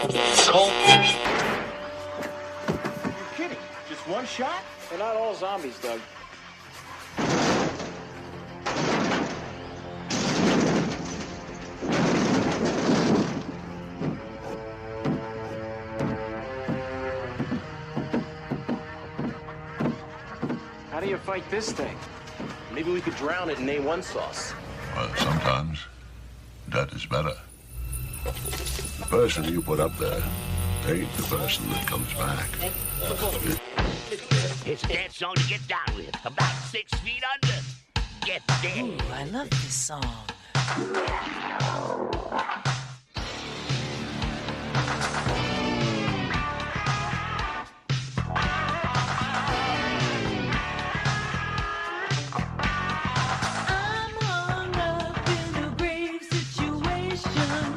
Kidding? Just one shot? They're not all zombies, Doug. How do you fight this thing? Maybe we could drown it in A1 sauce. Well, sometimes that is better. The person you put up there ain't the person that comes back. It's a dance song to get down with. About 6 feet under. Get there. Ooh, I love this song. I'm hung up in a grave situation.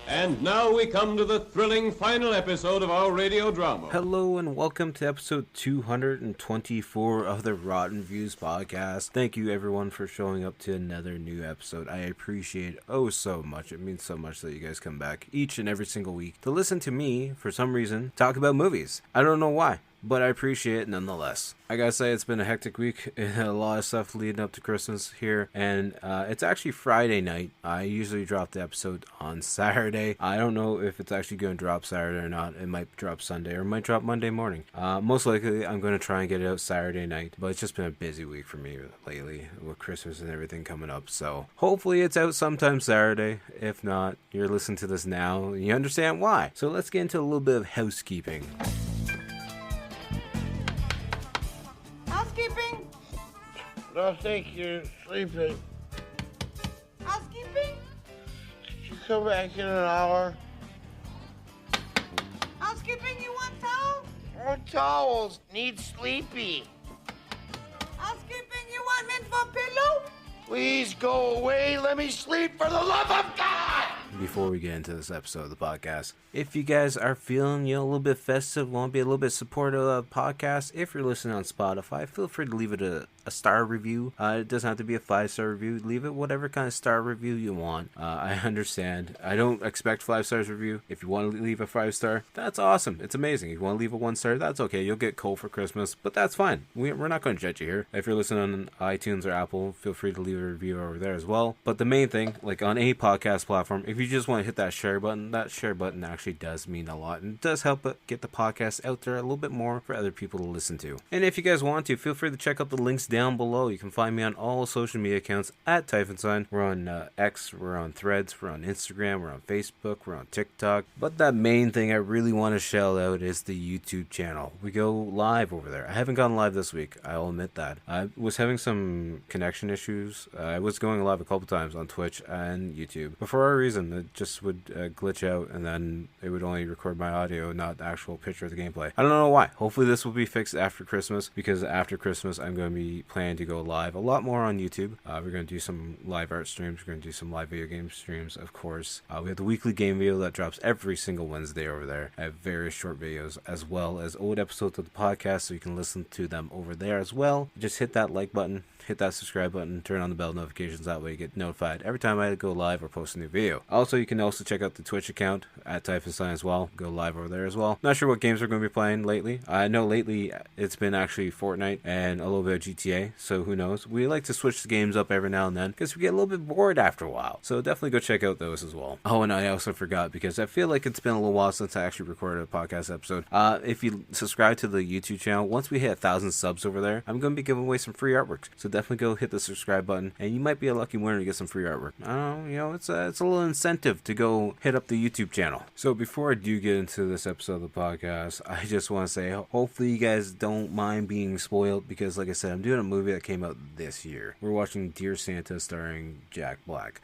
And now we come to the thrilling final episode of our radio drama. Hello and welcome to episode 224 of the Rotten Views podcast. Thank you everyone for showing up to another new episode. I appreciate it so much. It means so much that you guys come back each and every single week to listen to me, for some reason, talk about movies. I don't know why, but I appreciate it nonetheless. I gotta say, it's been a hectic week. A lot of stuff leading up to Christmas here, and it's actually Friday night. I usually drop the episode on Saturday. I don't know if it's actually going to drop Saturday or not. It might drop Sunday or it might drop Monday morning. Most likely, I'm going to try and get it out Saturday night, but it's just been a busy week for me lately with Christmas and everything coming up. So hopefully it's out sometime Saturday. If not, you're listening to this now, and you understand why. So let's get into a little bit of housekeeping. Housekeeping? Don't think you're sleeping. Housekeeping? Could you come back in an hour? Housekeeping, you want towel? More towels. Need sleepy. Housekeeping, you want mint for pillow? Please go away. Let me sleep for the love of God. Before we get into this episode of the podcast, if you guys are feeling, a little bit festive, want to be a little bit supportive of the podcast, if you're listening on Spotify, feel free to leave it a star review. It doesn't have to be a 5-star review. Leave it whatever kind of star review you want. I understand. I don't expect 5 stars review. If you want to leave a 5-star, that's awesome. It's amazing. If you want to leave a 1-star, that's okay. You'll get coal for Christmas, but that's fine. We're not going to judge you here. If you're listening on iTunes or Apple, feel free to leave a review over there as well. But the main thing, like on any podcast platform, if you just want to hit that share button actually does mean a lot and does help get the podcast out there a little bit more for other people to listen to. And if you guys want to, feel free to check out the links down below. You can find me on all social media accounts at Typhonsign. We're on X, we're on Threads, we're on Instagram, we're on Facebook, we're on TikTok. But that main thing I really want to shout out is the YouTube channel. We go live over there. I haven't gone live this week, I'll admit that. I was having some connection issues. I was going live a couple times on Twitch and YouTube, but for a reason it just would glitch out, and then it would only record my audio, not the actual picture of the gameplay. I don't know why. Hopefully this will be fixed after Christmas, because after Christmas I'm going to be planning to go live a lot more on YouTube. We're going to do some live art streams. We're going to do some live video game streams, of course. We have the weekly game video that drops every single Wednesday over there. I have various short videos as well as old episodes of the podcast, so you can listen to them over there as well. Just hit that like button, hit that subscribe button, turn on the bell notifications. That way you get notified every time I go live or post a new video. Also, you can also check out the Twitch account at Typhonsign as well. Go live over there as well. Not sure what games we're going to be playing lately. I know lately it's been actually Fortnite and a little bit of GTA, so who knows. We like to switch the games up every now and then because we get a little bit bored after a while. So definitely go check out those as well. Oh, and I also forgot, because I feel like it's been a little while since I actually recorded a podcast episode. If you subscribe to the YouTube channel, once we hit 1,000 subs over there, I'm going to be giving away some free artwork. So definitely go hit the subscribe button, and you might be a lucky winner to get some free artwork. I don't know, it's a little incentive to go hit up the YouTube channel. So before I do get into this episode of the podcast, I just want to say, hopefully you guys don't mind being spoiled, because like I said, I'm doing a movie that came out this year. We're watching Dear Santa starring Jack Black.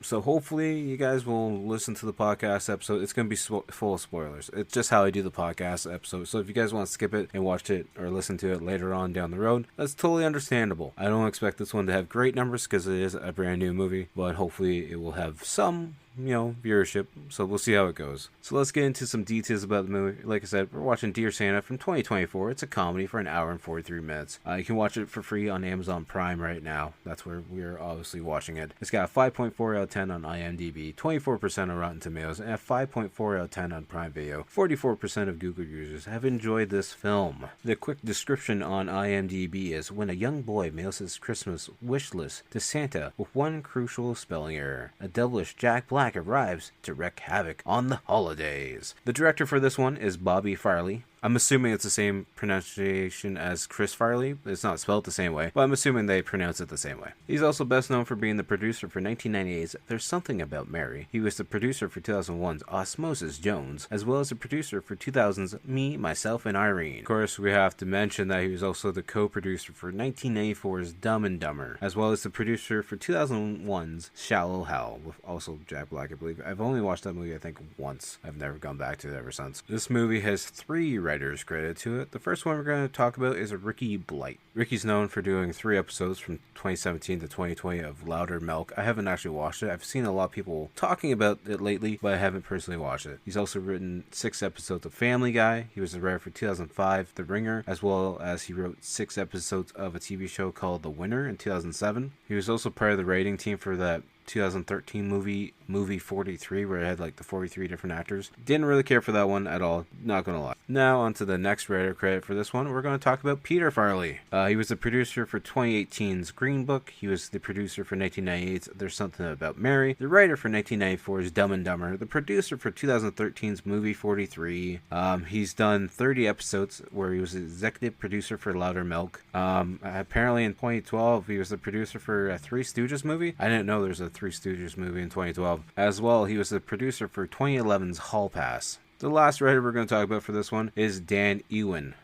So hopefully you guys will listen to the podcast episode. It's going to be full of spoilers. It's just how I do the podcast episode. So if you guys want to skip it and watch it or listen to it later on down the road, that's totally understandable. I don't expect this one to have great numbers because it is a brand new movie, but hopefully it will have some viewership, so we'll see how it goes. So let's get into some details about the movie. Like I said, we're watching Dear Santa from 2024. It's a comedy for an hour and 43 minutes. You can watch it for free on Amazon Prime right now. That's where we're obviously watching it. It's got a 5.4 out of 10 on IMDb, 24% on Rotten Tomatoes, and a 5.4 out of 10 on Prime Video. 44% of Google users have enjoyed this film. The quick description on IMDb is: when a young boy mails his Christmas wish list to Santa with one crucial spelling error, a devilish Jack Black arrives to wreak havoc on the holidays. The director for this one is Bobby Farley. I'm assuming it's the same pronunciation as Chris Farley. It's not spelled the same way, but I'm assuming they pronounce it the same way. He's also best known for being the producer for 1998's There's Something About Mary. He was the producer for 2001's Osmosis Jones, as well as the producer for 2000's Me, Myself, and Irene. Of course, we have to mention that he was also the co-producer for 1994's Dumb and Dumber, as well as the producer for 2001's Shallow Hal, with also Jack Black, I believe. I've only watched that movie, I think, once. I've never gone back to it ever since. This movie has 3 writers credit to it. The first one we're going to talk about is Ricky Blight. Ricky's known for doing 3 episodes from 2017 to 2020 of Louder Milk. I haven't actually watched it. I've seen a lot of people talking about it lately, but I haven't personally watched it. He's also written 6 episodes of Family Guy. He was the writer for 2005, The Ringer, as well as he wrote 6 episodes of a TV show called The Winner in 2007. He was also part of the writing team for that 2013 movie 43, where it had like the 43 different actors. Didn't really care for that one at all, not gonna lie. Now on to the next writer credit for this one. We're going to talk about Peter Farley. He was the producer for 2018's Green Book. He was the producer for 1998's There's Something About Mary, the writer for 1994's Dumb and Dumber, the producer for 2013's movie 43. He's done 30 episodes where he was executive producer for Louder Milk. Apparently in 2012 he was the producer for a Three Stooges movie. I didn't know there's a Three Stooges movie in 2012. As well, he was the producer for 2011's Hall Pass. The last writer we're going to talk about for this one is Dan Ewan.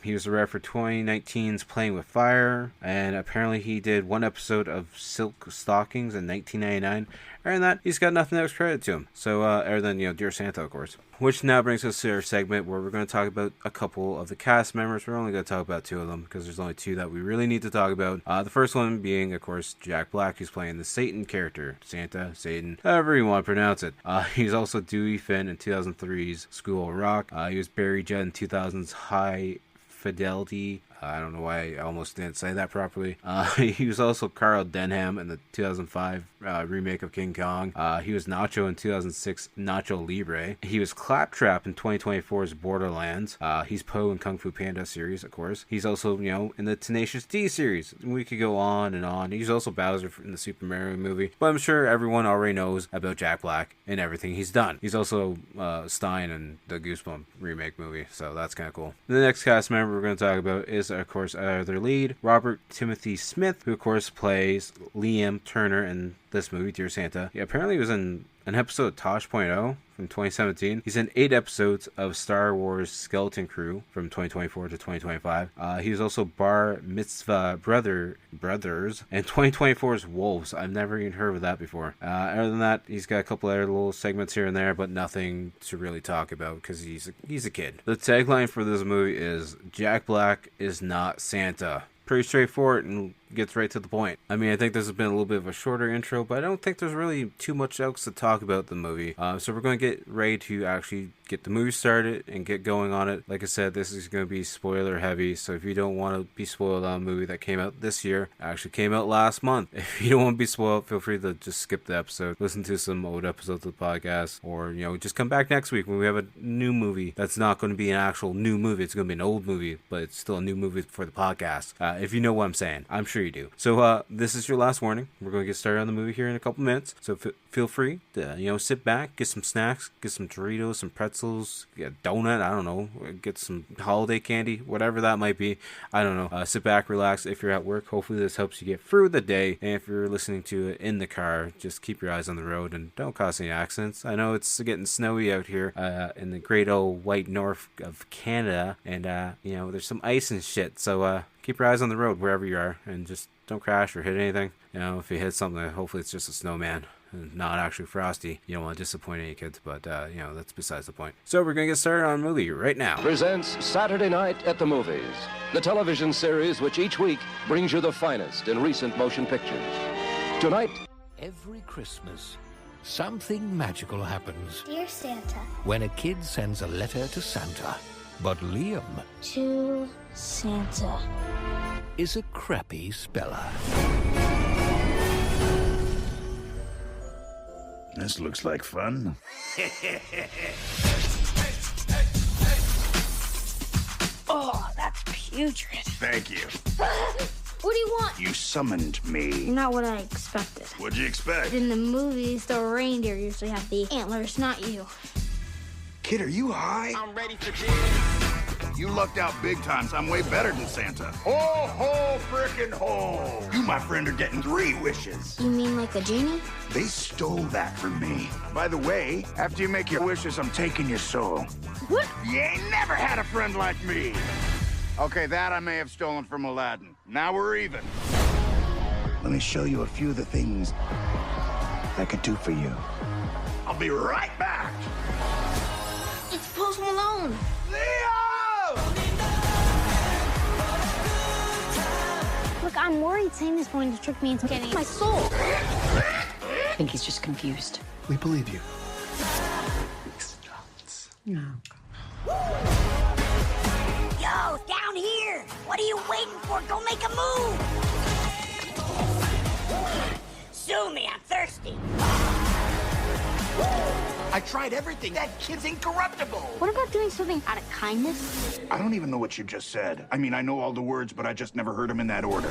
He was the writer for 2019's Playing with Fire, and apparently he did 1 episode of Silk Stockings in 1999. Other than that, he's got nothing else credit to him. So, other than, Dear Santa, of course. Which now brings us to our segment where we're going to talk about a couple of the cast members. We're only going to talk about 2 of them because there's only 2 that we really need to talk about. The first one being, of course, Jack Black, who's playing the Satan character. Santa, Satan, however you want to pronounce it. He's also Dewey Finn in 2003's School of Rock. He was Barry Jett in 2000's High Fidelity. I don't know why I almost didn't say that properly. He was also Carl Denham in the 2005 remake of King Kong. He was Nacho in 2006 Nacho Libre. He was Claptrap in 2024's Borderlands. He's Poe in Kung Fu Panda series, of course. He's also, in the Tenacious D series. We could go on and on. He's also Bowser in the Super Mario movie. But I'm sure everyone already knows about Jack Black and everything he's done. He's also Stein in the Goosebumps remake movie, so that's kind of cool. The next cast member we're going to talk about is, of course, their lead, Robert Timothy Smith, who, of course, plays Liam Turner in this movie, Dear Santa. He apparently was in an episode of Tosh.0 from 2017. He's in 8 episodes of Star Wars Skeleton Crew from 2024 to 2025. He was also Bar Mitzvah Brothers in 2024's Wolves. I've never even heard of that before. Other than that, he's got a couple other little segments here and there, but nothing to really talk about because he's a kid. The tagline for this movie is Jack Black is not Santa. Pretty straightforward and gets right to the point. I mean, I think this has been a little bit of a shorter intro, but I don't think there's really too much else to talk about the movie. So we're going to get ready to actually get the movie started and get going on it. Like I said, this is going to be spoiler heavy, so if you don't want to be spoiled on a movie that came out this year, actually came out last month, if you don't want to be spoiled, feel free to just skip the episode, listen to some old episodes of the podcast, or, just come back next week when we have a new movie that's not going to be an actual new movie. It's going to be an old movie, but it's still a new movie for the podcast. If you know what I'm saying. I'm sure you do. So this is your last warning. We're going to get started on the movie here in a couple minutes. So feel free to sit back, get some snacks, get some Doritos, some pretzels, get a donut. I don't know, get some holiday candy, whatever that might be. I don't know. Sit back, relax. If you're at work, hopefully this helps you get through the day. And if you're listening to it in the car, just keep your eyes on the road and don't cause any accidents. I know it's getting snowy out here in the great old white north of Canada, and there's some ice and shit. So keep your eyes on the road wherever you are, and just don't crash or hit anything. If you hit something, hopefully it's just a snowman and not actually Frosty. You don't want to disappoint any kids, but that's besides the point. So we're going to get started on a movie right now. Presents Saturday Night at the Movies, the television series which each week brings you the finest in recent motion pictures. Tonight, every Christmas, something magical happens Dear Santa. when a kid sends a letter to Santa. But Liam To Santa. is a crappy speller. This looks like fun. Oh, that's putrid. Thank you. What do you want? You summoned me. Not what I expected. What'd you expect? In the movies, the reindeer usually have the antlers, not you. Kid, are you high? I'm ready for this. You lucked out big time, so I'm way better than Santa. Ho, ho, frickin' ho. You, my friend, are getting 3 wishes. You mean like a genie? They stole that from me. By the way, after you make your wishes, I'm taking your soul. What? You ain't never had a friend like me. Okay, that I may have stolen from Aladdin. Now we're even. Let me show you a few of the things I could do for you. I'll be right back. It's Post Malone. Leo! Look, I'm worried Santa's going to trick me into getting my soul. I think he's just confused. We believe you. No. Yo, down here! What are you waiting for? Go make a move! Sue me, I'm thirsty. I tried everything. That kid's incorruptible. What about doing something out of kindness? I don't even know what you just said. I mean, I know all the words, but I just never heard them in that order.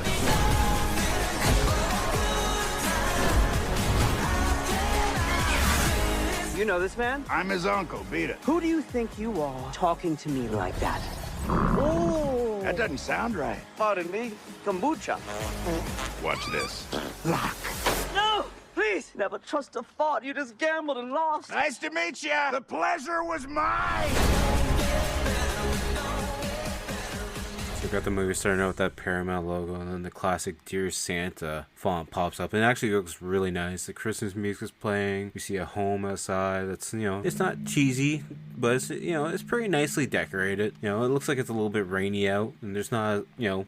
You know this man? I'm his uncle. Beat it. Who do you think you are talking to me like that? Oh! That doesn't sound right. Pardon me. Kombucha. Watch this. Lock. No! Please! Never trust a thought. You just gambled and lost. Nice to meet you. The pleasure was mine. So we got the movie starting out with that Paramount logo, and then the classic Dear Santa font pops up, and it actually looks really nice. The Christmas music is playing. We see a home outside that's, it's not cheesy, but it's, it's pretty nicely decorated. It looks like it's a little bit rainy out, and there's not,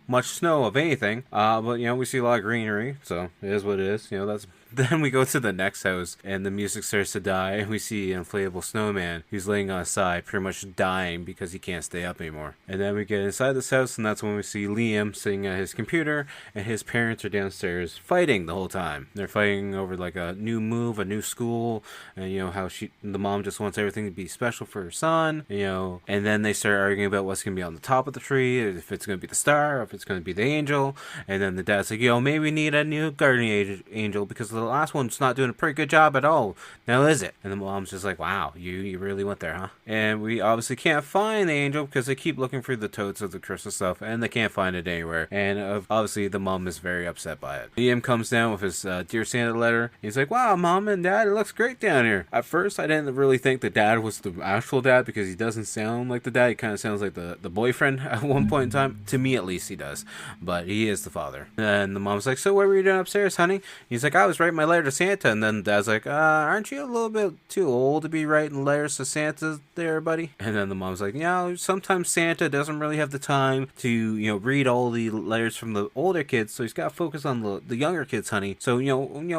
much snow of anything. But, we see a lot of greenery, so it is what it is. That's. Then we go to the next house, and the music starts to die, and we see an inflatable snowman who's laying on his side, pretty much dying because he can't stay up anymore. And then we get inside this house, and that's when we see Liam sitting at his computer, and his parents are downstairs fighting the whole time. They're fighting over like a new move, a new school, and how the mom just wants everything to be special for her son, and then they start arguing about what's going to be on the top of the tree, if it's going to be the star, or if it's going to be the angel. And then the dad's like, maybe we need a new guardian angel because the last one's not doing a pretty good job at all. Now is it? And the mom's just like, wow, you really went there, huh? And we obviously can't find the angel because they keep looking for the totes of the Christmas stuff, and they can't find it anywhere. And obviously the mom is very upset by it. Liam comes down with his Dear Santa letter. He's like, wow, mom and dad, it looks great down here. At first I didn't really think the dad was the actual dad because he doesn't sound like the dad. He kind of sounds like the boyfriend at one point in time. To me at least he does. But he is the father. And the mom's like, so what were you doing upstairs, honey? He's like, I was writing my letter to Santa. And then dad's like, aren't you a little bit too old to be writing letters to Santa there, buddy? And then the mom's like, sometimes Santa doesn't really have the time to, read all the letters from the older kids, so he's got to focus on the younger kids, honey. So,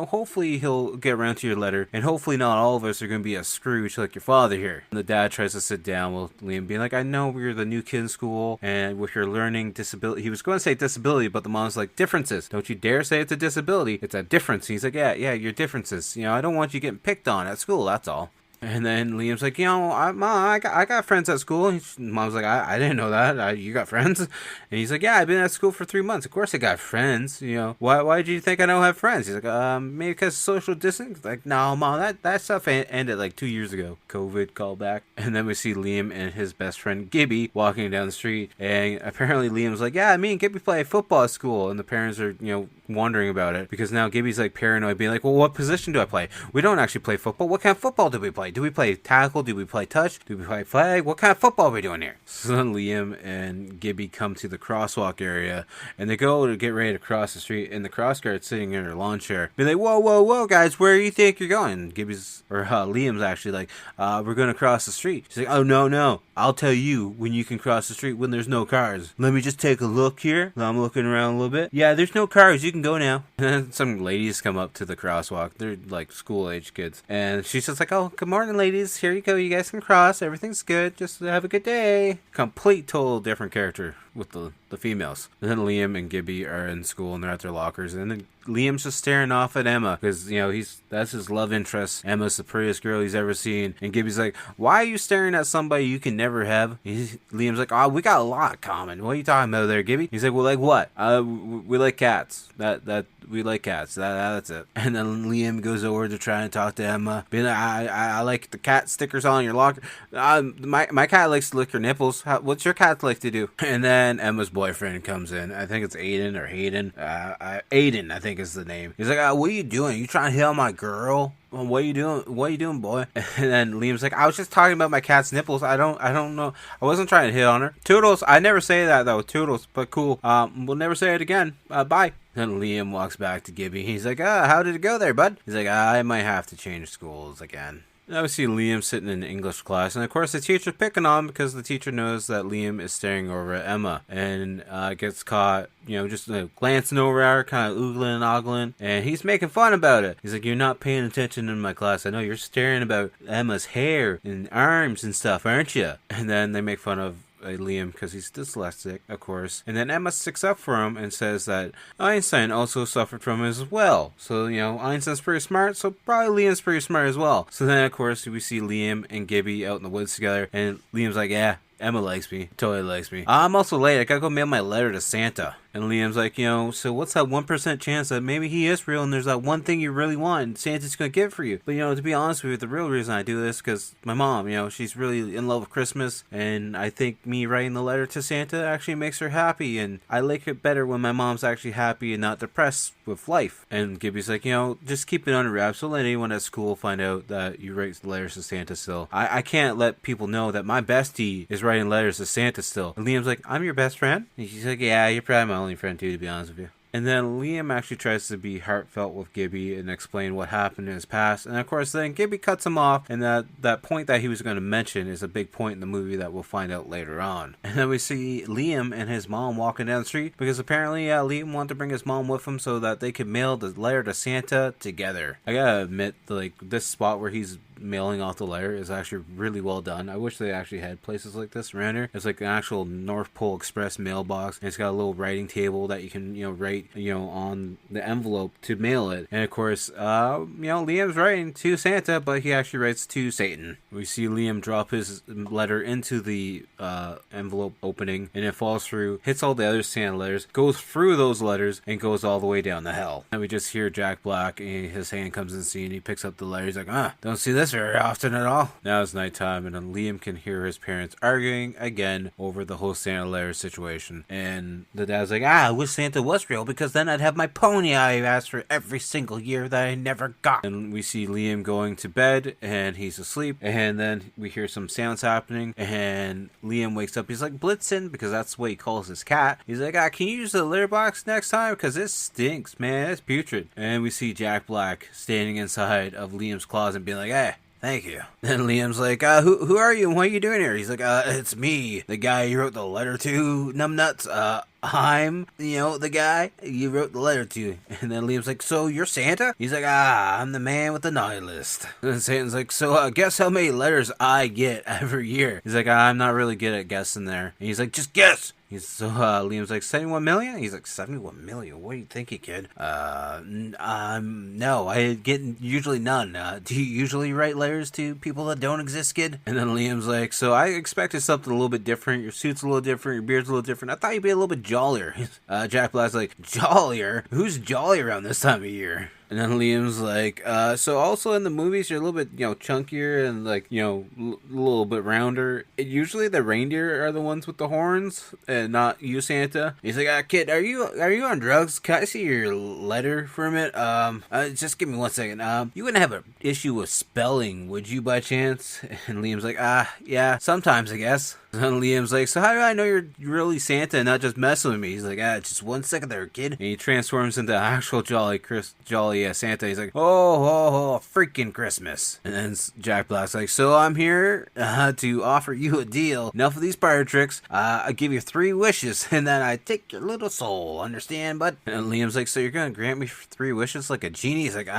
hopefully he'll get around to your letter, and hopefully not all of us are going to be a Scrooge like your father here. And the dad tries to sit down with Liam, being like, I know we're the new kid in school, and with your learning disability, he was going to say disability, but the mom's like, differences. Don't you dare say it's a disability. It's a difference. And he's like, yeah, your differences. I don't want you getting picked on at school, that's all. And then Liam's like, Mom, I got friends at school. And Mom's like, I didn't know that. You got friends? And he's like, yeah, I've been at school for 3 months. Of course I got friends. Why do you think I don't have friends? He's like, maybe because of social distance. Like, no, Mom, that stuff ended like 2 years ago. COVID callback. And then we see Liam and his best friend Gibby walking down the street. And apparently Liam's like, yeah, me and Gibby play football at school. And the parents are, wondering about it because now Gibby's like paranoid, being like, well, what position do I play? We don't actually play football. What kind of football do we play? Do we play tackle? Do we play touch? Do we play flag? What kind of football are we doing here? So then Liam and Gibby come to the crosswalk area, and they go to get ready to cross the street, and the cross guard's sitting in her lawn chair, be like, whoa, guys, where do you think you're going? And Liam's actually like, we're going to cross the street. She's like, oh, no, I'll tell you when you can cross the street when there's no cars. Let me just take a look here. I'm looking around a little bit. Yeah, there's no cars. You can can go now. And then some ladies come up to the crosswalk. They're like school-age kids. And she's just like, oh, good morning, ladies. Here you go. You guys can cross. Everything's good. Just have a good day. Complete, total different character with the females. And then Liam and Gibby are in school and they're at their lockers. And then Liam's just staring off at Emma because, you know, that's his love interest. Emma's the prettiest girl he's ever seen. And Gibby's like, why are you staring at somebody you can never have? Liam's like, oh, we got a lot in common. What are you talking about there, Gibby? He's like, well, like what? We like cats. We like cats. That's it. And then Liam goes over to try and talk to Emma. Being like, I like the cat stickers on your locker. My cat likes to lick your nipples. What's your cat like to do? And then Emma's boyfriend comes in. I think it's Aiden or Hayden. Aiden, I think is the name. He's like, what are you doing? You trying to hit on my girl? What are you doing? What are you doing, boy? And then Liam's like, I was just talking about my cat's nipples. I don't know. I wasn't trying to hit on her. Toodles. I never say that though. Toodles. But cool. We'll never say it again. Bye. Then Liam walks back to Gibby. He's like, how did it go there, bud? He's like, I might have to change schools again. Now we see Liam sitting in English class, and of course the teacher's picking on him because the teacher knows that Liam is staring over at Emma, and gets caught, you know, just glancing over at her, kind of oogling and ogling, and he's making fun about it. He's like, you're not paying attention in my class. I know you're staring about Emma's hair and arms and stuff, aren't you? And then they make fun of Liam because he's dyslexic, of course. And then Emma sticks up for him and says that Einstein also suffered from it as well. So, you know, Einstein's pretty smart, so probably Liam's pretty smart as well. So then, of course, we see Liam and Gibby out in the woods together, and Liam's like, yeah, Emma likes me. Totally likes me. I'm also late. I gotta go mail my letter to Santa. And Liam's like, you know, so what's that 1% chance that maybe he is real and there's that one thing you really want and Santa's gonna give for you? But, you know, to be honest with you, the real reason I do this because my mom, you know, she's really in love with Christmas, and I think me writing the letter to Santa actually makes her happy, and I like it better when my mom's actually happy and not depressed with life. And Gibby's like, you know, just keep it under wraps. Don't let anyone at school find out that you write letters to Santa still. I can't let people know that my bestie is writing letters to Santa still. And Liam's like, I'm your best friend? And she's like, yeah, you're probably my only friend too, to be honest with you. And then Liam actually tries to be heartfelt with Gibby and explain what happened in his past. And of course, then Gibby cuts him off. And that point that he was going to mention is a big point in the movie that we'll find out later on. And then we see Liam and his mom walking down the street because apparently Liam wanted to bring his mom with him so that they could mail the letter to Santa together. I gotta admit, like, this spot where he's mailing off the letter is actually really well done. I wish they actually had places like this around here. It's like an actual North Pole Express mailbox, and it's got a little writing table that you can, you know, write, you know, on the envelope to mail it. And of course, you know, Liam's writing to Santa, but he actually writes to Satan. We see Liam drop his letter into the envelope opening, and it falls through, hits all the other Santa letters, goes through those letters, and goes all the way down to hell. And we just hear Jack Black, and his hand comes in the scene, he picks up the letter, he's like, don't see this very often at all. Now it's nighttime, and then Liam can hear his parents arguing again over the whole Santa letter situation. And the dad's like, I wish Santa was real because then I'd have my pony I asked for every single year that I never got. And we see Liam going to bed, and he's asleep, and then we hear some sounds happening, and Liam wakes up. He's like, Blitzen, because that's what he calls his cat. He's like, can you use the litter box next time? Because it stinks, man. It's putrid. And we see Jack Black standing inside of Liam's closet and being like, hey, thank you. And Liam's like, who are you and what are you doing here? He's like, it's me, the guy you wrote the letter to, numbnuts. I'm, you know, the guy you wrote the letter to. And then Liam's like, so you're Santa? He's like, I'm the man with the naughty list. And then Santa's like, so guess how many letters I get every year? He's like, I'm not really good at guessing there. And he's like, just guess. Liam's like, 71 million? He's like, 71 million? What are you thinking, kid? No, I get usually none. Do you usually write letters to people that don't exist, kid? And then Liam's like, so I expected something a little bit different. Your suit's a little different. Your beard's a little different. I thought you'd be a little bit jollier. Jack Black's like, jollier? Who's jolly around this time of year? And then Liam's like, so also in the movies, you're a little bit, you know, chunkier and like, you know, a little bit rounder. Usually the reindeer are the ones with the horns and not you, Santa. He's like, kid, are you on drugs? Can I see your letter for a minute? Just give me 1 second. You wouldn't have an issue with spelling, would you, by chance? And Liam's like, yeah, sometimes, I guess. And Liam's like, so how do I know you're really Santa and not just messing with me? He's like, just 1 second there, kid. And he transforms into actual jolly yeah, Santa. He's like, oh, freaking Christmas. And then Jack Black's like, so I'm here to offer you a deal. Enough of these pirate tricks. I give you 3 wishes, and then I take your little soul. Understand, bud? And Liam's like, so you're gonna grant me 3 wishes like a genie? He's like,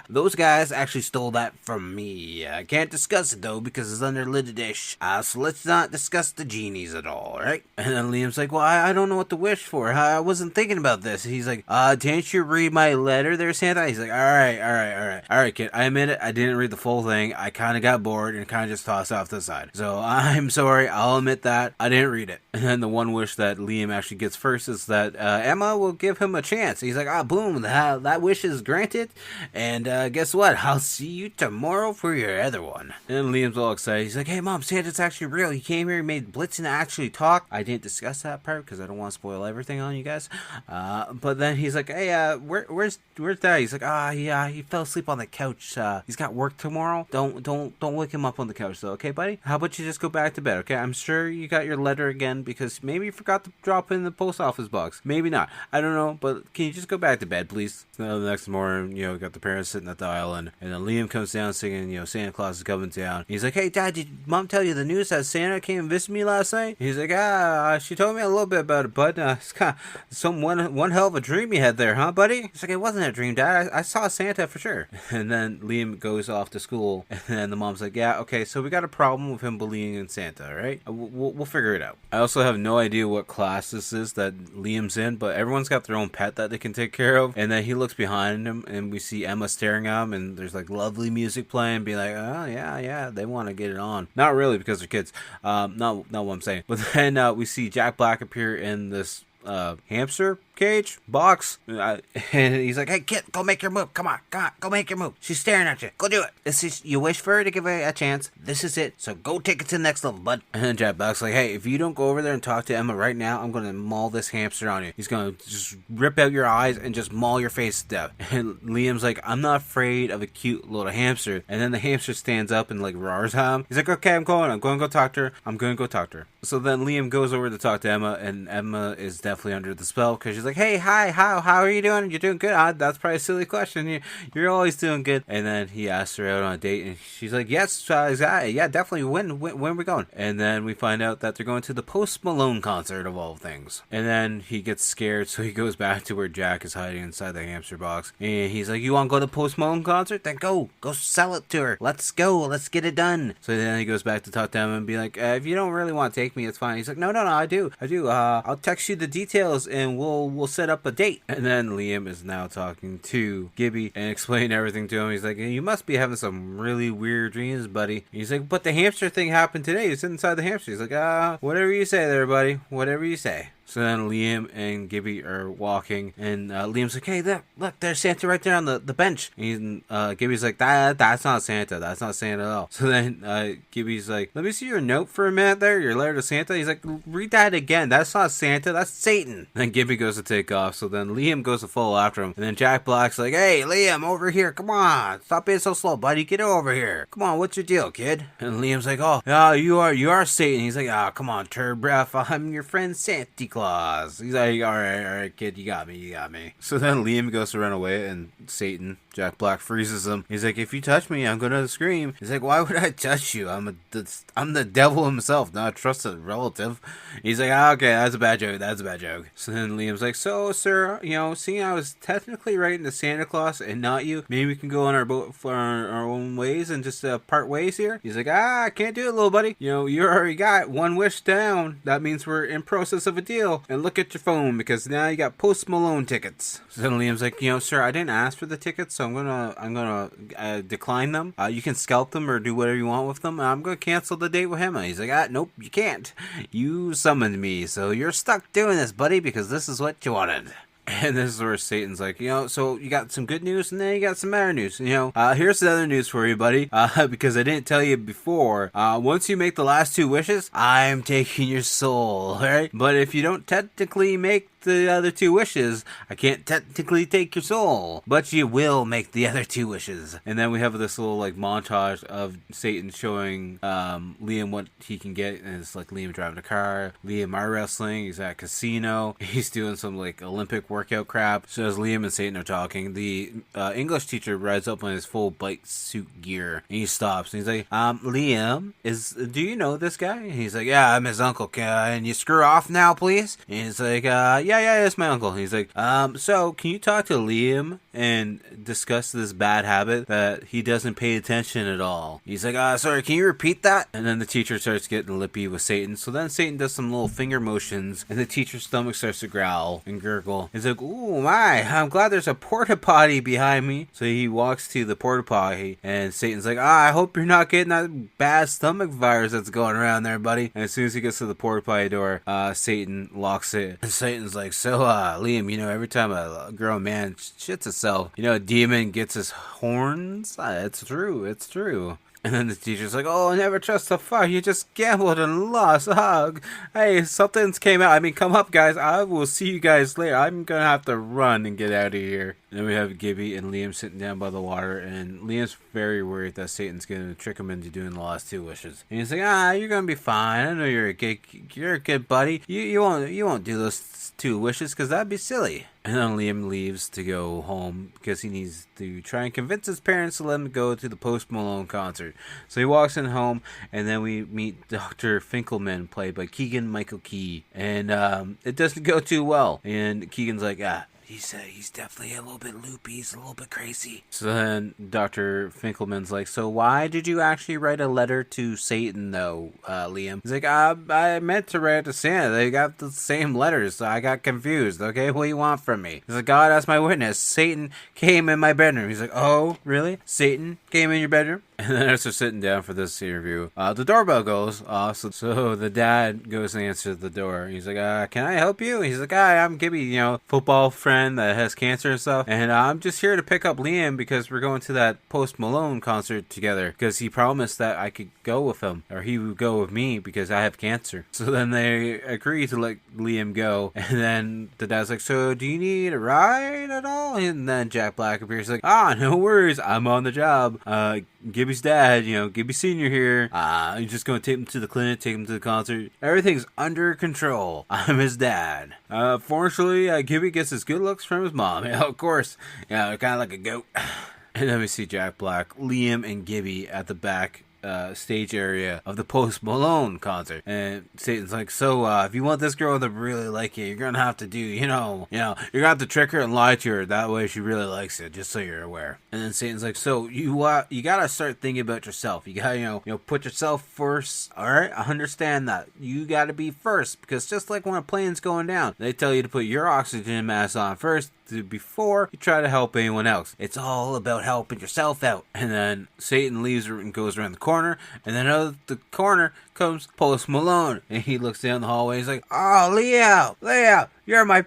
those guys actually stole that from me. I can't discuss it though because it's under lid dish. So let's not discuss the genies at all, right? And then Liam's like, well, I don't know what to wish for. I wasn't thinking about this. He's like, didn't you read my letter there, Santa? He's like, all right, kid. I admit it. I didn't read the full thing. I kind of got bored and kind of just tossed off to the side. So I'm sorry. I'll admit that I didn't read it. And then the one wish that Liam actually gets first is that Emma will give him a chance. He's like, boom, that wish is granted. And guess what? I'll see you tomorrow for your other one. And Liam's all excited. He's like, hey, Mom, Santa's actually real. He came here, he made Blitzen actually talk. I didn't discuss that part because I don't want to spoil everything on you guys. But then he's like, hey, where's Dad? He's like, yeah, he fell asleep on the couch. He's got work tomorrow. Don't wake him up on the couch though, okay, buddy? How about you just go back to bed, okay? I'm sure you got your letter again because maybe you forgot to drop it in the post office box. Maybe not. I don't know, but can you just go back to bed, please? So the next morning, got the parents sitting at the island, and then Liam comes down singing, Santa Claus is coming down. He's like, hey, Dad, did Mom tell you the news that Santa came and visited me last night? He's like, she told me a little bit about it, bud. It's kind of one hell of a dream you had there, huh, buddy? He's like, it wasn't a dream, Dad. I saw Santa for sure. And then Liam goes off to school, and then the mom's like, yeah, okay, so we got a problem with him believing in Santa, all right? We'll figure it out. I also have no idea what class this is that Liam's in, but everyone's got their own pet that they can take care of. And then he looks behind him, and we see Emma staring at him, and there's like lovely music playing, be like, oh yeah, they want to get it on. Not really, because they're kids. Not what I'm saying. But then we see Jack Black appear in this hamster cage box, and he's like, hey, kid, go make your move. Come on, go make your move. She's staring at you. Go do it. This is, you wish for her to give her a chance. This is it. So go take it to the next level, bud. And then Jack Black's like, hey, if you don't go over there and talk to Emma right now, I'm gonna maul this hamster on you. He's gonna just rip out your eyes and just maul your face to death. And Liam's like, I'm not afraid of a cute little hamster. And then the hamster stands up and like roars at him. He's like, okay, I'm going to go talk to her. So then Liam goes over to talk to Emma, and Emma is definitely under the spell because she's like, hey, hi, how are you doing? You're doing good. That's probably a silly question. You're always doing good. And then he asks her out on a date, and she's like, yes, yeah, definitely. When are we going? And then we find out that they're going to the Post Malone concert of all things. And then he gets scared, so he goes back to where Jack is hiding inside the hamster box. And he's like, you want to go to the Post Malone concert? Then go sell it to her. Let's go. Let's get it done. So then he goes back to talk to Emma and be like, if you don't really want to take me, it's fine. He's like, no, I do. I'll text you the details and we'll set up a date. And then Liam is now talking to Gibby and explaining everything to him. He's like, you must be having some really weird dreams, buddy. He's like, but the hamster thing happened today. It's inside the hamster. He's like, whatever you say there, buddy. Whatever you say. So then Liam and Gibby are walking, and Liam's like, hey, look, there's Santa right there on the bench. And Gibby's like, that's not Santa. That's not Santa at all. So then Gibby's like, let me see your note for a minute there, your letter to Santa. He's like, read that again. That's not Santa. That's Satan. And then Gibby goes to take off. So then Liam goes to follow after him. And then Jack Black's like, hey, Liam, over here. Come on. Stop being so slow, buddy. Get over here. Come on, what's your deal, kid? And Liam's like, oh, yeah, you are Satan. He's like, come on, turd breath. I'm your friend Santa Claus. He's like, all right, kid, you got me. So then Liam goes to run away, and Satan, Jack Black, freezes him. He's like, if you touch me, I'm gonna scream. He's like, why would I touch you? I'm the devil himself, not a trusted relative. He's like, okay, that's a bad joke. So then Liam's like, so, sir, seeing I was technically writing to Santa Claus and not you, maybe we can go on our boat for our own ways and just part ways here? He's like, I can't do it, little buddy. You already got one wish down. That means we're in process of a deal. And look at your phone, because now you got Post Malone tickets. So then Liam's like, sir, I didn't ask for the tickets, so I'm gonna decline them. You can scalp them or do whatever you want with them. I'm gonna cancel the date with him. And he's like, nope, you can't. You summoned me, so you're stuck doing this, buddy, because this is what you wanted. And this is where Satan's like, so you got some good news and then you got some bad news. Here's the other news for you, buddy. Because I didn't tell you before. Once you make the last 2 wishes, I'm taking your soul, alright? But if you don't technically make the other 2 wishes, I can't technically take your soul, but you will make the other 2 wishes. And then we have this little like montage of Satan showing Liam what he can get, and it's like Liam driving a car, Liam arm wrestling, he's at a casino, he's doing some like Olympic workout crap. So as Liam and Satan are talking, the English teacher rides up on his full bike suit gear, and he stops, and he's like, Liam, do you know this guy? And he's like, yeah, I'm his uncle. Can you screw off now, please? And he's like, yeah, it's my uncle. And he's like, so can you talk to Liam and discuss this bad habit that he doesn't pay attention at all? He's like, sorry, can you repeat that? And then the teacher starts getting lippy with Satan. So then Satan does some little finger motions, and the teacher's stomach starts to growl and gurgle. He's like, ooh, my, I'm glad there's a porta potty behind me. So he walks to the porta potty, and Satan's like, I hope you're not getting that bad stomach virus that's going around there, buddy. And as soon as he gets to the porta potty door, Satan locks it. And Satan's like, so, Liam, every time a grown man shits himself, a demon gets his horns? It's true. And then the teacher's like, oh, never trust the fire. You just gambled and lost. Hey, something's came out. Come up, guys. I will see you guys later. I'm going to have to run and get out of here. And then we have Gibby and Liam sitting down by the water. And Liam's very worried that Satan's going to trick him into doing the last 2 wishes. And he's like, you're going to be fine. I know you're a good buddy. You won't do those 2 wishes because that'd be silly. And then Liam leaves to go home because he needs to try and convince his parents to let him go to the Post Malone concert. So he walks in home, and then we meet Dr. Finkelman, played by Keegan-Michael Key. And it doesn't go too well. And Keegan's like, he's definitely a little bit loopy. He's a little bit crazy. So then Dr. Finkelman's like, so why did you actually write a letter to Satan, though, Liam? He's like, I meant to write it to Santa. They got the same letters, so I got confused. Okay, what do you want from me? He's like, God, that's my witness. Satan came in my bedroom. He's like, oh, really? Satan came in your bedroom? And then as they're sitting down for this interview, the doorbell goes off. So the dad goes and answers the door. He's like, can I help you? He's like, hi, I'm Gibby, football friend that has cancer and stuff. And I'm just here to pick up Liam because we're going to that Post Malone concert together. Because he promised that I could go with him. Or he would go with me because I have cancer. So then they agree to let Liam go. And then the dad's like, so do you need a ride at all? And then Jack Black appears. He's like, no worries. I'm on the job. Gibby's dad, Gibby Sr. here. You're just going to take him to the clinic, take him to the concert. Everything's under control. I'm his dad. Fortunately, Gibby gets his good looks from his mom. Of course. Kind of like a goat. And then we see Jack Black, Liam, and Gibby at the back stage area of the Post Malone concert. And Satan's like, so if you want this girl to really like you, you're gonna have to do, you're gonna have to trick her and lie to her. That way she really likes it, just so you're aware. And then Satan's like, so you gotta start thinking about yourself. You gotta put yourself first. All right, I understand that. You gotta be first, because just like when a plane's going down, they tell you to put your oxygen mask on first before you try to help anyone else. It's all about helping yourself out. And then Satan leaves and goes around the corner, and then out of the corner comes Post Malone, and he looks down the hallway. He's like, oh, Leo, you're my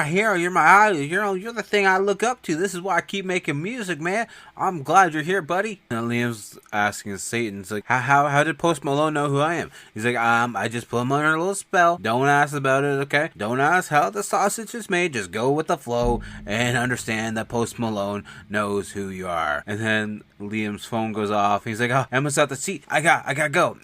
hero, you're my idol, you're the thing I look up to. This is why I keep making music, man. I'm glad you're here, buddy. And Liam's asking Satan, it's like, how did Post Malone know who I am? He's like, I just put him under a little spell. Don't ask about it, okay? Don't ask how the sausage is made. Just go with the flow and understand that Post Malone knows who you are. And then Liam's phone goes off. He's like, oh, Emma's at the seat. I gotta go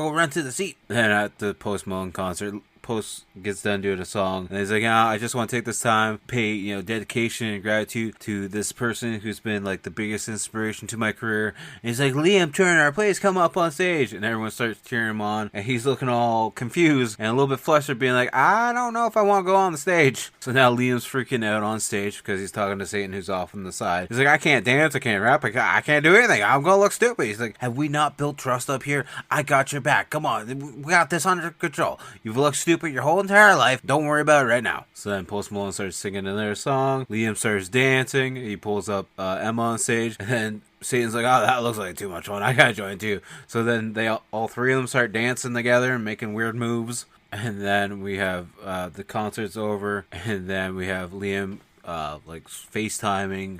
run to the seat. Then at the Post Malone concert, Post gets done doing a song, and he's like, I just want to take this time, pay, dedication and gratitude to this person who's been like the biggest inspiration to my career. And he's like, Liam Turner, please come up on stage. And everyone starts cheering him on, and he's looking all confused and a little bit flustered, being like, I don't know if I want to go on the stage. So now Liam's freaking out on stage because he's talking to Satan, who's off on the side. He's like, I can't dance, I can't rap, I can't do anything. I'm gonna look stupid. He's like, have we not built trust up here? I got your back. Come on, we got this under control. You've looked stupid your whole entire life. Don't worry about it right now. So then Post Malone starts singing another song. Liam starts dancing. He pulls up Emma on stage, and then Satan's like, oh, that looks like too much fun. I gotta join too. So then they all three of them start dancing together and making weird moves. And then we have the concert's over, and then we have Liam like FaceTiming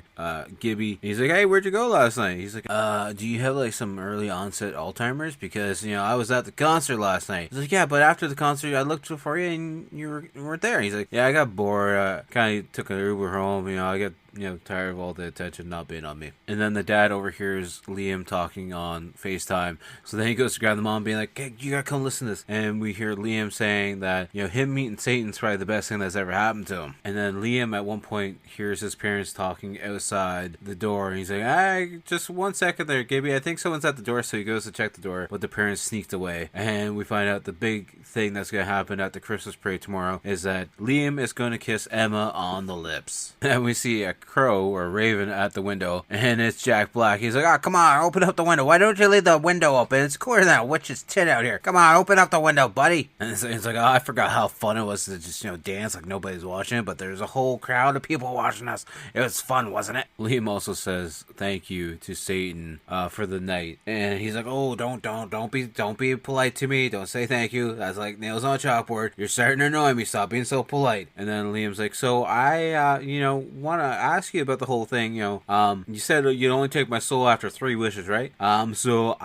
Gibby. He's like, hey, where'd you go last night? He's like, do you have like some early onset Alzheimer's? Because, you know, I was at the concert last night. He's like, yeah, but after the concert, I looked for you and you weren't there. He's like, yeah, I got bored. Kind of took an Uber home. You know, I got, you know, tired of all the attention not being on me. And then the dad overhears Liam talking on FaceTime. So then he goes to grab the mom, being like, hey, you gotta come listen to this. And we hear Liam saying that, you know, him meeting Satan's probably the best thing that's ever happened to him. And then Liam at one point hears his parents talking outside the door. And he's like, hey, just 1 second there, Gibby. I think someone's at the door. So he goes to check the door, but the parents sneaked away. And we find out the big thing that's gonna happen at the Christmas parade tomorrow is that Liam is gonna kiss Emma on the lips. And we see a crow or raven at the window, and it's Jack Black. He's like, oh, come on, open up the window. Why don't you leave the window open? It's cooler than a witch's tit out here. Come on, open up the window, buddy. And it's like, oh, I forgot how fun it was to just, you know, dance like nobody's watching it, but there's a whole crowd of people watching us. It was fun, wasn't it? Liam also says thank you to Satan for the night, and he's like, oh, don't be polite to me. Don't say thank you. That's like nails on a chalkboard. You're starting to annoy me. Stop being so polite. And then Liam's like, so I you know, want to ask you about the whole thing. You know, you said you'd only take my soul after 3 wishes, right? So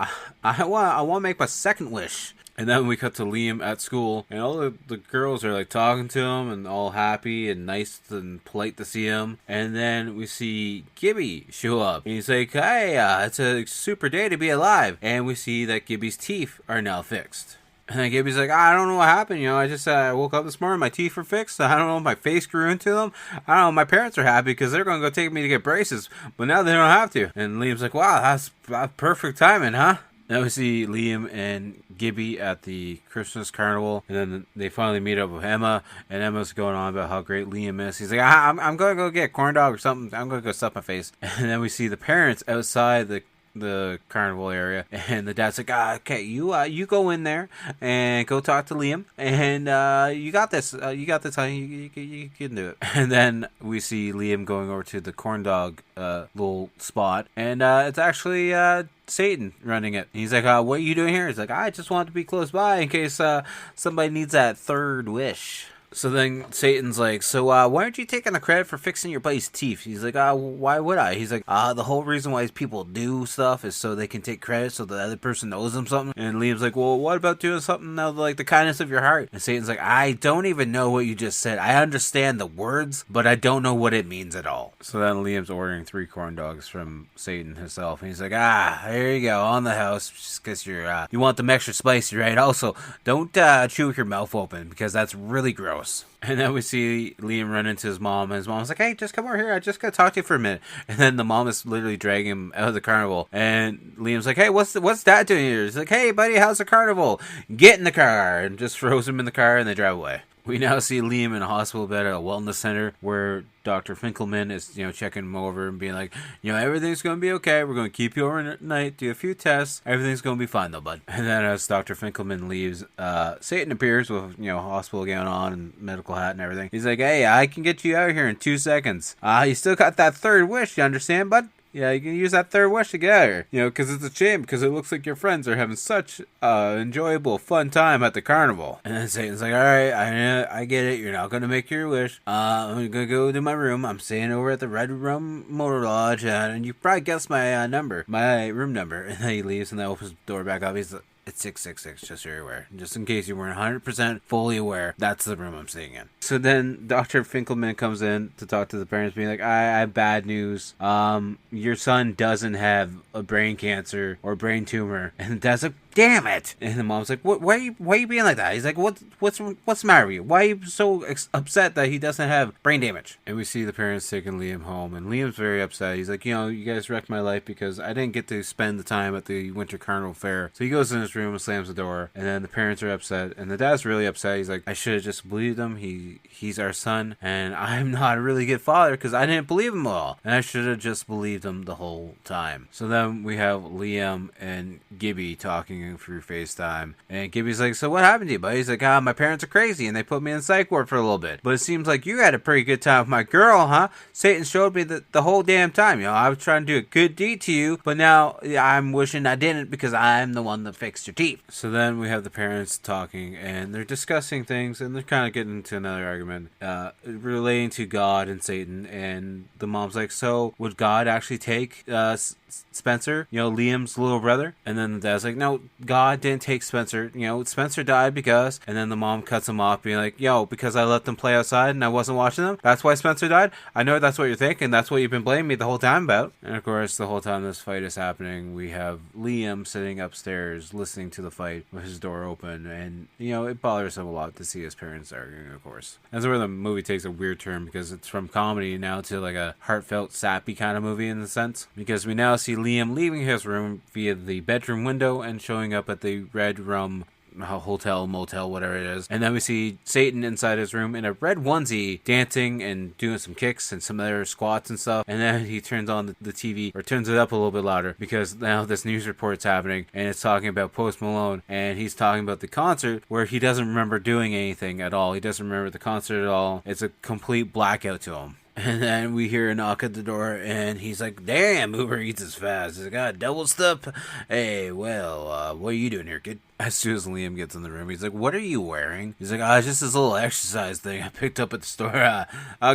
I want to make my second wish. And then we cut to Liam at school, and all the girls are like talking to him and all happy and nice and polite to see him. And then we see Gibby show up, and he's like, hey, it's a super day to be alive. And we see that Gibby's teeth are now fixed. And then Gibby's like, I don't know what happened, you know, I just woke up this morning, my teeth were fixed, I don't know if my face grew into them, I don't know, my parents are happy because they're going to go take me to get braces, but now they don't have to. And Liam's like, wow, that's perfect timing, huh? Now we see Liam and Gibby at the Christmas carnival, and then they finally meet up with Emma, and Emma's going on about how great Liam is. He's like, I'm going to go get a corn dog or something, I'm going to go stuff my face. And then we see the parents outside the carnival area, and the dad's like, okay, you go in there and go talk to Liam, and you got this, honey, you can do it. And then we see Liam going over to the corn dog little spot, and it's actually Satan running it. He's like, what are you doing here? He's like, I just want to be close by in case somebody needs that third wish. So then Satan's like, so why aren't you taking the credit for fixing your buddy's teeth? He's like, why would I? He's like, the whole reason why these people do stuff is so they can take credit so the other person knows them something. And Liam's like, well, what about doing something out of like the kindness of your heart? And Satan's like, I don't even know what you just said. I understand the words, but I don't know what it means at all. So then Liam's ordering 3 corn dogs from Satan himself. And he's like, here you go, on the house, just because you want them extra spicy, right? Also, don't chew with your mouth open because that's really gross. And then we see Liam run into his mom, and his mom's like, hey, just come over here, I just gotta talk to you for a minute. And then the mom is literally dragging him out of the carnival, and Liam's like, hey, what's dad doing here? He's like, hey buddy, how's the carnival? Get in the car, and just throws him in the car, and they drive away. We now see Liam in a hospital bed at a wellness center where Dr. Finkelman is, you know, checking him over and being like, you know, everything's going to be okay. We're going to keep you overnight, do a few tests. Everything's going to be fine though, bud. And then as Dr. Finkelman leaves, Satan appears with, you know, hospital gown on and medical hat and everything. He's like, hey, I can get you out of here in 2 seconds. You still got that third wish, you understand, bud? Yeah, you can use that third wish to get out of here. You know, because it's a shame, because it looks like your friends are having such enjoyable, fun time at the carnival. And then Satan's like, all right, I get it. You're not going to make your wish. I'm going to go to my room. I'm staying over at the Red Rum Motor Lodge, and you probably guessed my number, my room number. And then he leaves, and then opens the door back up. He's like, it's 666, just so you're aware. Just in case you weren't 100% fully aware, that's the room I'm staying in. So then Dr. Finkelman comes in to talk to the parents, being like, I have bad news. Your son doesn't have a brain cancer or brain tumor. And Dad's like, damn it. And the mom's like, why are you being like that? He's like, what's the matter with you? Why are you so upset that he doesn't have brain damage? And we see the parents taking Liam home, and Liam's very upset. He's like, you know, you guys wrecked my life because I didn't get to spend the time at the Winter Carnival Fair. So he goes in his room and slams the door, and then the parents are upset, and the dad's really upset. He's like, I should have just believed him. He's our son, and I'm not a really good father because I didn't believe him at all, and I should have just believed him the whole time. So then we have Liam and Gibby talking talking through FaceTime. And Gibby's like, so what happened to you, buddy? He's like, my parents are crazy and they put me in psych ward for a little bit. But it seems like you had a pretty good time with my girl, huh? Satan showed me the whole damn time. You know, I was trying to do a good deed to you, but now I'm wishing I didn't because I'm the one that fixed your teeth. So then we have the parents talking and they're discussing things and they're kind of getting into another argument relating to God and Satan. And the mom's like, so would God actually take Spencer, you know, Liam's little brother? And then the dad's like, no, God didn't take Spencer. You know, Spencer died because... And then the mom cuts him off being like, yo, because I let them play outside and I wasn't watching them? That's why Spencer died? I know that's what you're thinking. That's what you've been blaming me the whole time about. And of course, the whole time this fight is happening, we have Liam sitting upstairs listening to the fight with his door open. And, you know, it bothers him a lot to see his parents arguing, of course. That's where the movie takes a weird turn because it's from comedy now to like a heartfelt, sappy kind of movie in a sense. Because we now see Liam leaving his room via the bedroom window and showing up at the Red Rum hotel, motel, whatever it is. And then we see Satan inside his room in a red onesie dancing and doing some kicks and some other squats and stuff. And then he turns on the TV, or turns it up a little bit louder, because now this news report's happening and it's talking about Post Malone, and he's talking about the concert where he doesn't remember doing anything at all. He doesn't remember the concert at all. It's a complete blackout to him. And then we hear a knock at the door, and he's like, damn, Uber Eats is fast. He's got double stuff. Hey, well, what are you doing here, kid? As soon as Liam gets in the room, he's like, what are you wearing? He's like, it's just this little exercise thing I picked up at the store.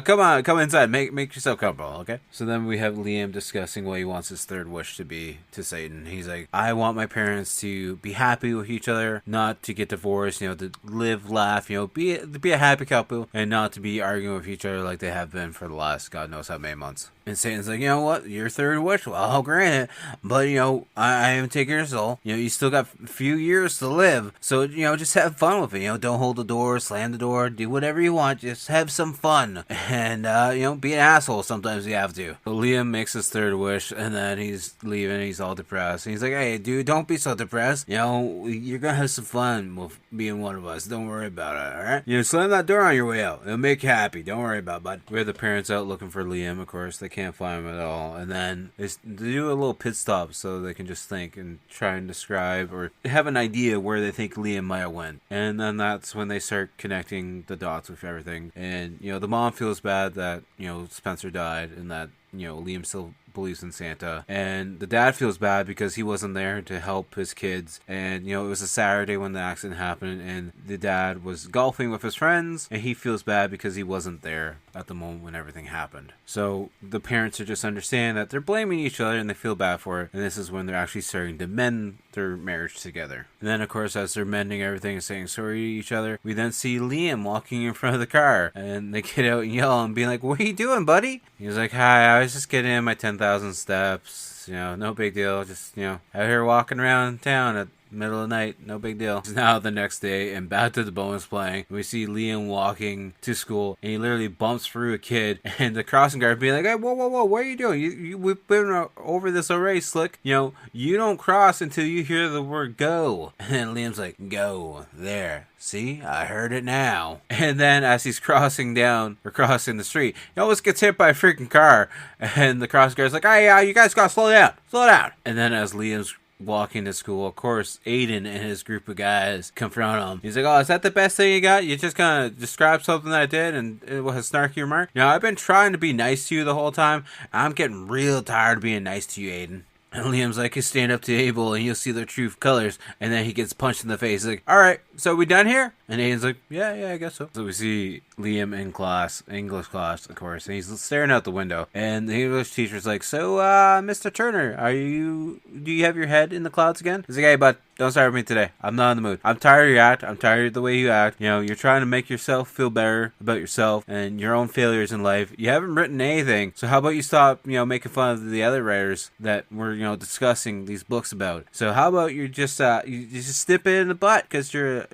Come inside. Make yourself comfortable, okay? So then we have Liam discussing what he wants his third wish to be to Satan. He's like, I want my parents to be happy with each other, not to get divorced, you know, to live, laugh, you know, be a happy couple, and not to be arguing with each other like they have been for the last God knows how many months. And Satan's like, you know what? Your third wish, well, I'll grant it. But, you know, I am taking your soul. You know, you still got a few years to live. So, you know, just have fun with it. You know, don't hold the door, slam the door, do whatever you want. Just have some fun. And, you know, be an asshole sometimes you have to. So Liam makes his third wish, and then he's leaving. He's all depressed. And he's like, hey, dude, don't be so depressed. You know, you're going to have some fun with being one of us. Don't worry about it, all right? You know, slam that door on your way out. It'll make you happy. Don't worry about it, bud. We have the parents out looking for Liam, of course. They can't find him at all. And then they do a little pit stop so they can just think and try and describe or have an idea where they think Liam might have went. And then that's when they start connecting the dots with everything. And, you know, the mom feels bad that, you know, Spencer died and that, you know, Liam still believes in Santa. And the dad feels bad because he wasn't there to help his kids. And, you know, it was a Saturday when the accident happened, and the dad was golfing with his friends, and he feels bad because he wasn't there at the moment when everything happened. So the parents are just understand that they're blaming each other and they feel bad for it. And this is when they're actually starting to mend their marriage together. And then, of course, as they're mending everything and saying sorry to each other, we then see Liam walking in front of the car, and they get out and yell and be like, what are you doing, buddy? He's like, hi, I was just getting in my 10,000 steps, you know, no big deal, just, you know, out here walking around town at middle of the night, no big deal. It's now the next day, and Back to the Bone is playing. We see Liam walking to school, and he literally bumps through a kid, and the crossing guard being like, hey, whoa, what are you doing? We've been over this already, Slick. You know, you don't cross until you hear the word go. And then Liam's like, go, there. See, I heard it now. And then as he's crossing the street, he almost gets hit by a freaking car, and the crossing guard's like, hey, you guys gotta slow down. And then as Liam's walking to school, of course, Aiden and his group of guys confront him. He's like, oh, is that the best thing you got? You just kind of described something that I did and it was a snarky remark? You know, I've been trying to be nice to you the whole time. I'm getting real tired of being nice to you, Aiden. And Liam's like, you stand up to Abel and you'll see their true colors. And then he gets punched in the face. He's like, all right, so we done here? And Aiden's like, yeah, I guess so. So we see Liam in class, English class, of course, and he's staring out the window. And the English teacher's like, so, Mr. Turner, do you have your head in the clouds again? He's like, hey, bud, don't start with me today. I'm not in the mood. I'm tired of your act. I'm tired of the way you act. You know, you're trying to make yourself feel better about yourself and your own failures in life. You haven't written anything. So how about you stop, you know, making fun of the other writers that we're, you know, discussing these books about. So how about you just snip it in the butt because you're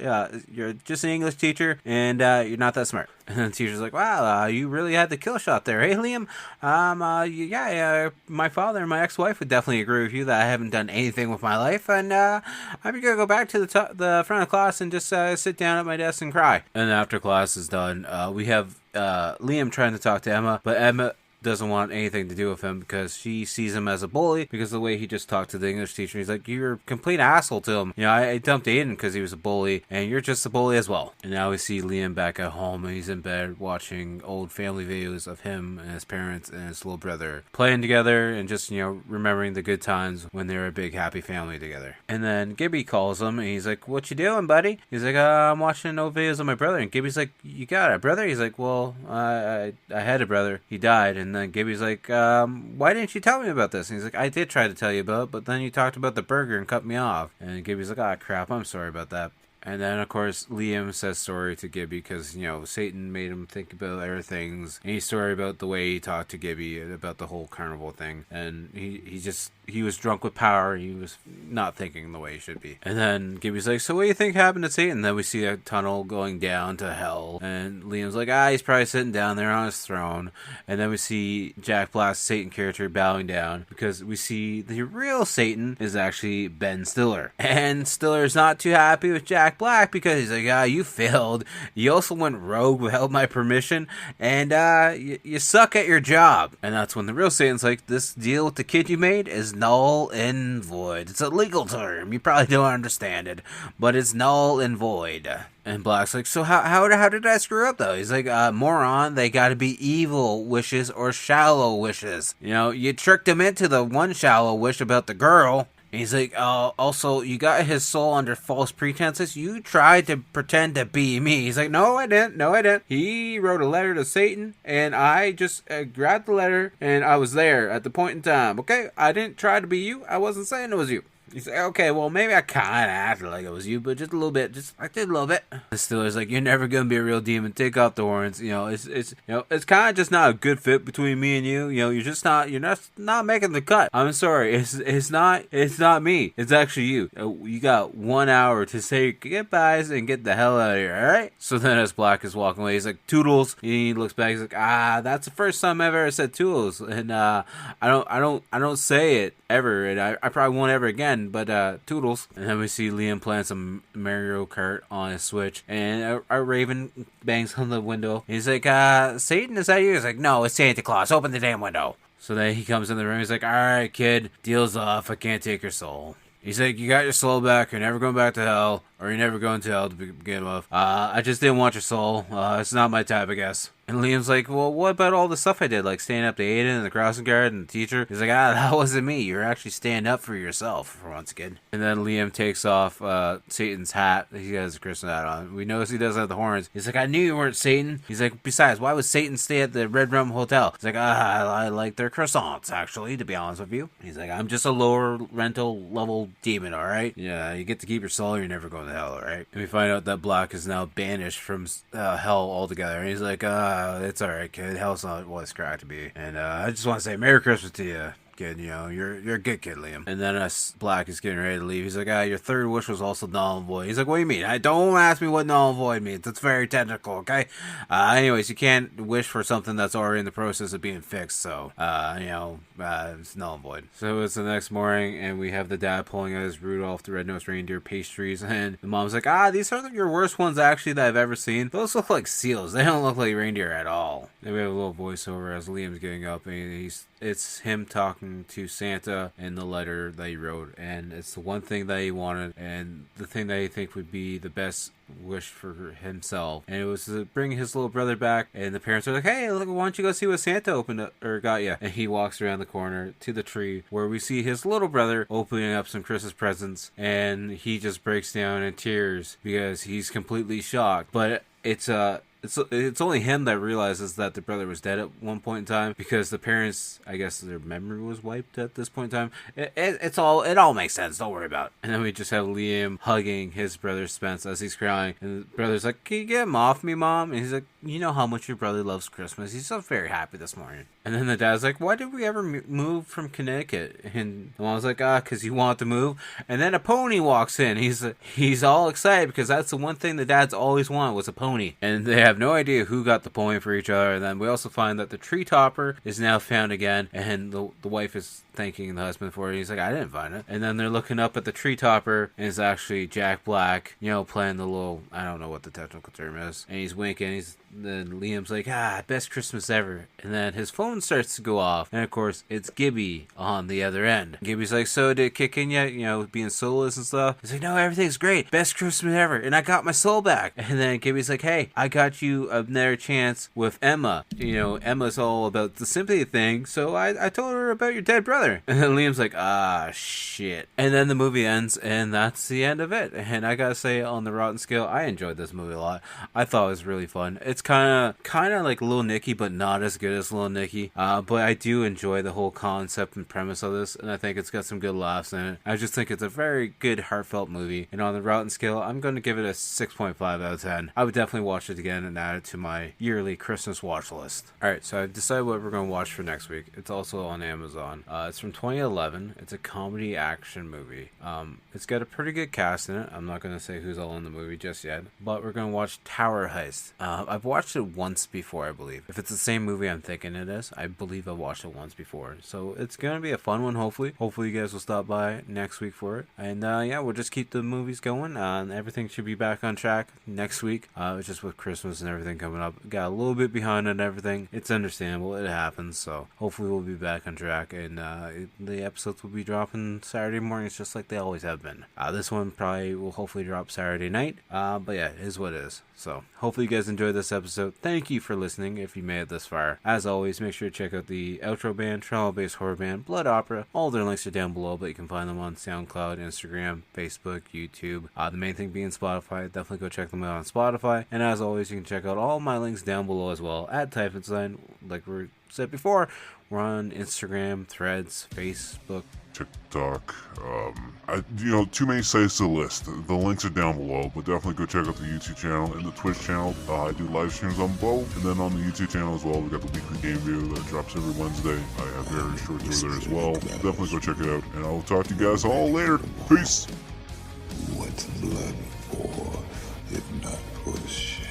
just an English teacher and you're not that smart. And then the teacher's like, wow, you really had the kill shot there, hey, Liam? Yeah, my father and my ex-wife would definitely agree with you that I haven't done anything with my life, and I'm going to go back to the front of class and just sit down at my desk and cry. And after class is done, we have Liam trying to talk to Emma, but Emma doesn't want anything to do with him because she sees him as a bully because of the way he just talked to the English teacher. He's like, you're a complete asshole to him. I dumped Aiden because he was a bully, and you're just a bully as well. And now we see Liam back at home, and he's in bed watching old family videos of him and his parents and his little brother playing together and just, remembering the good times when they were a big happy family together. And then Gibby calls him, and he's like, what you doing, buddy? He's like, I'm watching old videos of my brother. And Gibby's like, you got a brother? He's like, well, I had a brother. He died. And then Gibby's like, why didn't you tell me about this? And he's like, I did try to tell you about it, but then you talked about the burger and cut me off. And Gibby's like, ah, crap, I'm sorry about that. And then, of course, Liam says sorry to Gibby because, Satan made him think about other things. And he's sorry about the way he talked to Gibby about the whole carnival thing. And he was drunk with power. He was not thinking the way he should be. And then Gibby's like, so what do you think happened to Satan? And then we see a tunnel going down to hell. And Liam's like, he's probably sitting down there on his throne. And then we see Jack Black's Satan character bowing down because we see the real Satan is actually Ben Stiller. And Stiller's not too happy with Jack Black because he's like, you failed. You also went rogue without my permission. And you suck at your job. And that's when the real Satan's like, this deal with the kid you made is null and void. It's a legal term. You probably don't understand it, but it's null and void. And Black's like, so how did I screw up, though? He's like, moron, they gotta be evil wishes or shallow wishes. You tricked him into the one shallow wish about the girl. He's like, also, you got his soul under false pretenses. You tried to pretend to be me. He's like, no, I didn't. He wrote a letter to Satan, and I just grabbed the letter, and I was there at the point in time, okay? I didn't try to be you. I wasn't saying it was you. He's like, okay, well, maybe I kind of acted like it was you, but just a little bit. I did a little bit. The Stiller's like, you're never going to be a real demon. Take off the horns. It's kind of just not a good fit between me and you. You're just not making the cut. I'm sorry. It's not me. It's actually you. You got 1 hour to say goodbyes and get the hell out of here, all right? So then as Black is walking away, he's like, Toodles. He looks back. He's like, that's the first time I've ever said Toodles. And I don't say it ever. And I probably won't ever again. But Toodles. And then we see Liam playing some Mario Kart on his Switch, and a Raven bangs on the window. He's like, Satan, is that you? He's like, no, it's Santa Claus. Open the damn window. So then he comes in the room. He's like, all right, kid, deal's off. I can't take your soul. He's like, you got your soul back. You're never going back to hell, or you're never going to hell to begin with. I just didn't want your soul. It's not my type, I guess. And Liam's like, well, what about all the stuff I did, like staying up to Aiden and the crossing guard and the teacher? He's like, that wasn't me. You're actually standing up for yourself for once, kid. And then Liam takes off Satan's hat. He has a Christmas hat on. We notice he doesn't have the horns. He's like, I knew you weren't Satan. He's like, besides, why would Satan stay at the Red Rum Hotel? He's like, I like their croissants, actually, to be honest with you. He's like, I'm just a lower rental level demon, all right? Yeah, you get to keep your soul, you're never going to hell, all right? And we find out that Black is now banished from hell altogether. And he's like, it's alright, kid. Hell's not what it's cracked to be. And I just want to say Merry Christmas to you, kid. You're a good kid, Liam. And then Black is getting ready to leave. He's like, your third wish was also null and void. He's like, what do you mean? Don't ask me what null and void means. That's very technical, okay? Anyways, you can't wish for something that's already in the process of being fixed, so, it's null and void. So it's the next morning, and we have the dad pulling out his Rudolph the Red-Nosed Reindeer pastries, and the mom's like, these are your worst ones, actually, that I've ever seen. Those look like seals. They don't look like reindeer at all. Then we have a little voiceover as Liam's getting up, and it's him talking to Santa in the letter that he wrote, and it's the one thing that he wanted, and the thing that he think would be the best wish for himself, and it was to bring his little brother back. And the parents are like, hey, look, why don't you go see what Santa opened up or got you? And he walks around the corner to the tree where we see his little brother opening up some Christmas presents, and he just breaks down in tears because he's completely shocked. But it's only him that realizes that the brother was dead at one point in time, because the parents, I guess their memory was wiped at this point in time. It all makes sense. Don't worry about it. And then we just have Liam hugging his brother Spence as he's crying. And the brother's like, can you get him off me, Mom? And he's like, you know how much your brother loves Christmas. He's so very happy this morning. And then the dad's like, why did we ever move from Connecticut? And the mom's like, because you want to move. And then a pony walks in. He's all excited because that's the one thing the dads always wanted was a pony. And they have have no idea who got the point for each other. And then we also find that the tree topper is now found again, and the wife is thanking the husband for it. He's like, I didn't find it. And then they're looking up at the tree topper, and it's actually Jack Black, playing the little, I don't know what the technical term is, and he's winking. Then Liam's like, best Christmas ever. And then his phone starts to go off, and of course it's Gibby on the other end. Gibby's like, so did it kick in yet? Being soulless and stuff. He's like, no, everything's great, best Christmas ever, and I got my soul back. And then Gibby's like, hey, I got you another chance with Emma. Emma's all about the sympathy thing, so I told her about your dead brother. And then Liam's like, shit. And then the movie ends, and that's the end of it. And I gotta say, on the Rotten scale, I enjoyed this movie a lot. I thought it was really fun. It's kind of like Little Nicky, but not as good as Little Nicky. But I do enjoy the whole concept and premise of this, and I think it's got some good laughs in it. I just think it's a very good, heartfelt movie. And on the Rotten scale, I'm going to give it a 6.5 out of 10. I would definitely watch it again and add it to my yearly Christmas watch list. Alright, so I've decided what we're going to watch for next week. It's also on Amazon. It's from 2011. It's a comedy action movie. It's got a pretty good cast in it. I'm not going to say who's all in the movie just yet, but we're going to watch Tower Heist. I've watched it once before, I believe. If it's the same movie I'm thinking it is, I believe I've watched it once before. So it's going to be a fun one, hopefully. Hopefully you guys will stop by next week for it. And we'll just keep the movies going. Everything should be back on track next week. Just with Christmas and everything coming up. Got a little bit behind on everything. It's understandable. It happens. So hopefully we'll be back on track. And the episodes will be dropping Saturday mornings just like they always have been. This one probably will hopefully drop Saturday night. But yeah, it is what it is. So hopefully you guys enjoyed this episode. Thank you for listening if you made it this far. As always, make sure to check out the outro band, trauma-based horror band, Blood Opera. All their links are down below, but you can find them on SoundCloud, Instagram, Facebook, YouTube. The main thing being Spotify. Definitely go check them out on Spotify. And as always, you can check out all my links down below as well at Type Design. Like we said before, we're on Instagram, Threads, Facebook, TikTok, too many sites to list. The links are down below, but definitely go check out the YouTube channel and the Twitch channel. I do live streams on both, and then on the YouTube channel as well, we got the weekly game video that drops every Wednesday. I have various shorts over there as well. Definitely go check it out, and I'll talk to you guys all later. Peace! What's blood for, if not for shedding?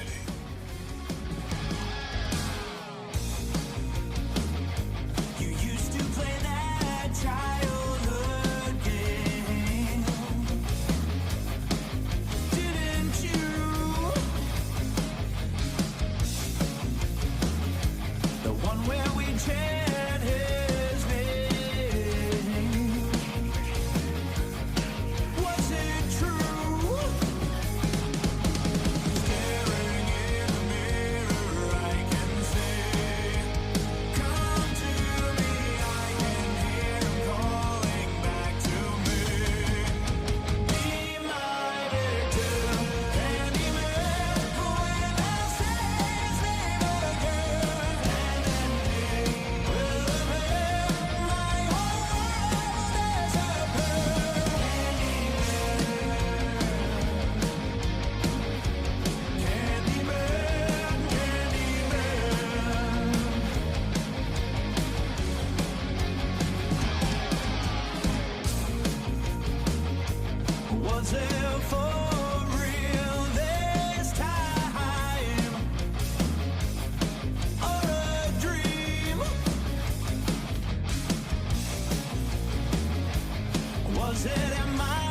Was it for real this time, or a dream? Was it in my